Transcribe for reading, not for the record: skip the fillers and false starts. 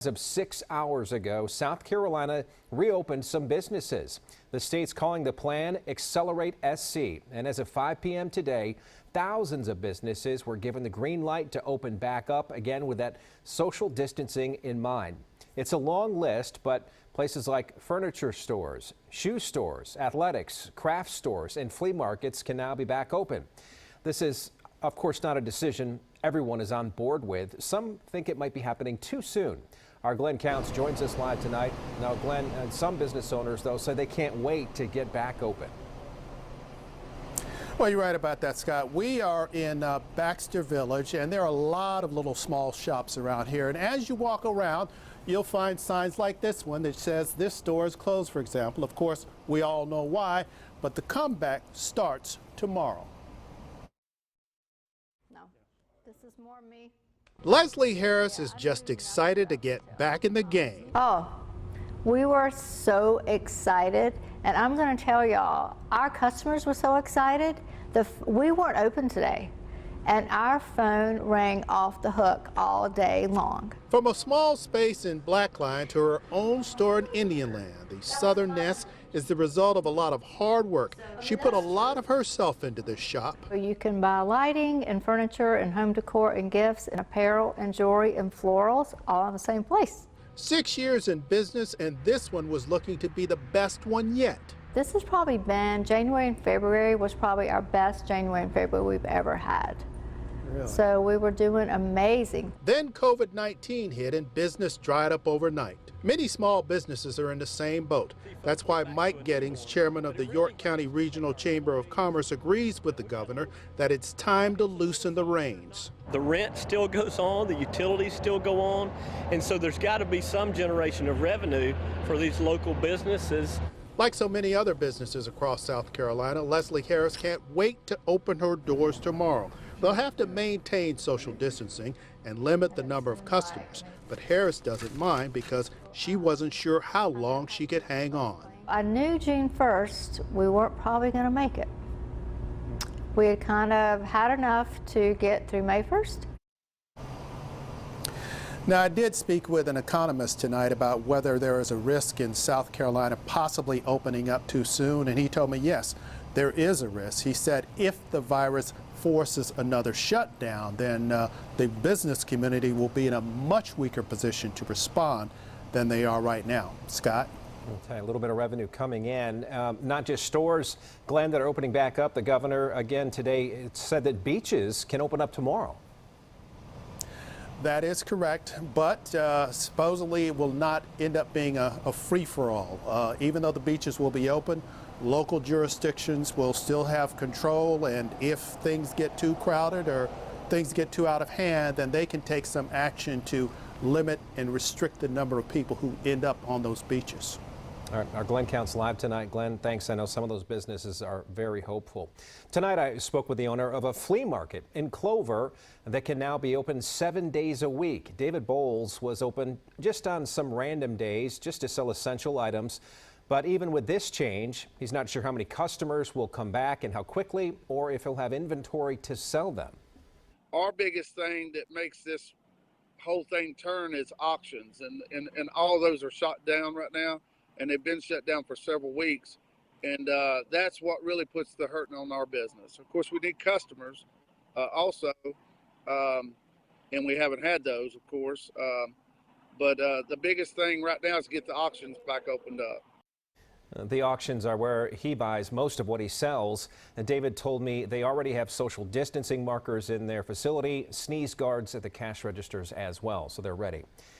As of 6 hours ago, South Carolina reopened some businesses. The state's calling the plan Accelerate SC. And as of 5 p.m. today, thousands of businesses were given the green light to open back up, again with that social distancing in mind. It's a long list, but places like furniture stores, shoe stores, athletics, craft stores, and flea markets can now be back open. This is, of course, not a decision everyone is on board with. Some think it might be happening too soon. Our Glenn Counts joins us live tonight. Now, Glenn, some business owners, though, say they can't wait to get back open. Well, you're right about that, Scott. We are in Baxter Village, and there are a lot of little small shops around here. And as you walk around, you'll find signs like this one that says this store is closed, for example. Of course, we all know why, but the comeback starts tomorrow. No, this is more me. Leslie Harris is just excited to get back in the game. Oh, we were so excited, and I'm going to tell y'all, our customers were so excited. We weren't open today, and our phone rang off the hook all day long. From a small space in Blackline to her own store in Indian Land, the Southern Nest is the result of a lot of hard work. She put a lot of herself into this shop. You can buy lighting and furniture and home decor and gifts and apparel and jewelry and florals all in the same place. 6 years in business, and this one was looking to be the best one yet. This has probably been, January and February was probably our best January and February we've ever had. Really? So we were doing amazing. Then COVID-19 hit and business dried up overnight. Many small businesses are in the same boat. That's why Mike Gettings, chairman of the York County Regional Chamber of Commerce, agrees with the governor that it's time to loosen the reins. The rent still goes on, the utilities still go on, and so there's got to be some generation of revenue for these local businesses. Like so many other businesses across South Carolina, Leslie Harris can't wait to open her doors tomorrow. They'll have to maintain social distancing and limit the number of customers, but Harris doesn't mind because she wasn't sure how long she could hang on. I knew June 1st we weren't probably going to make it. We had kind of had enough to get through May 1st. Now, I did speak with an economist tonight about whether there is a risk in South Carolina possibly opening up too soon, and he told me yes, there is a risk. He said if the virus forces another shutdown, then the business community will be in a much weaker position to respond than they are right now. Scott? Okay, a little bit of revenue coming in. Not just stores, Glenn, that are opening back up. The governor, again, today said that beaches can open up tomorrow. That is correct, but supposedly it will not end up being a free-for-all. Even though the beaches will be open, local jurisdictions will still have control, and if things get too crowded or things get too out of hand, then they can take some action to limit and restrict the number of people who end up on those beaches. All right, our Glenn Counts live tonight. Glenn, thanks. I know some of those businesses are very hopeful. Tonight, I spoke with the owner of a flea market in Clover that can now be open 7 days a week. David Bowles was open just on some random days just to sell essential items. But even with this change, he's not sure how many customers will come back and how quickly, or if he'll have inventory to sell them. Our biggest thing that makes this whole thing turn is auctions, and all those are shut down right now, and they've been shut down for several weeks, and that's what really puts the hurting on our business. Of course, we need customers also, and we haven't had those, of course, but the biggest thing right now is to get the auctions back opened up. The auctions are where he buys most of what he sells. And David told me they already have social distancing markers in their facility, sneeze guards at the cash registers as well, so they're ready.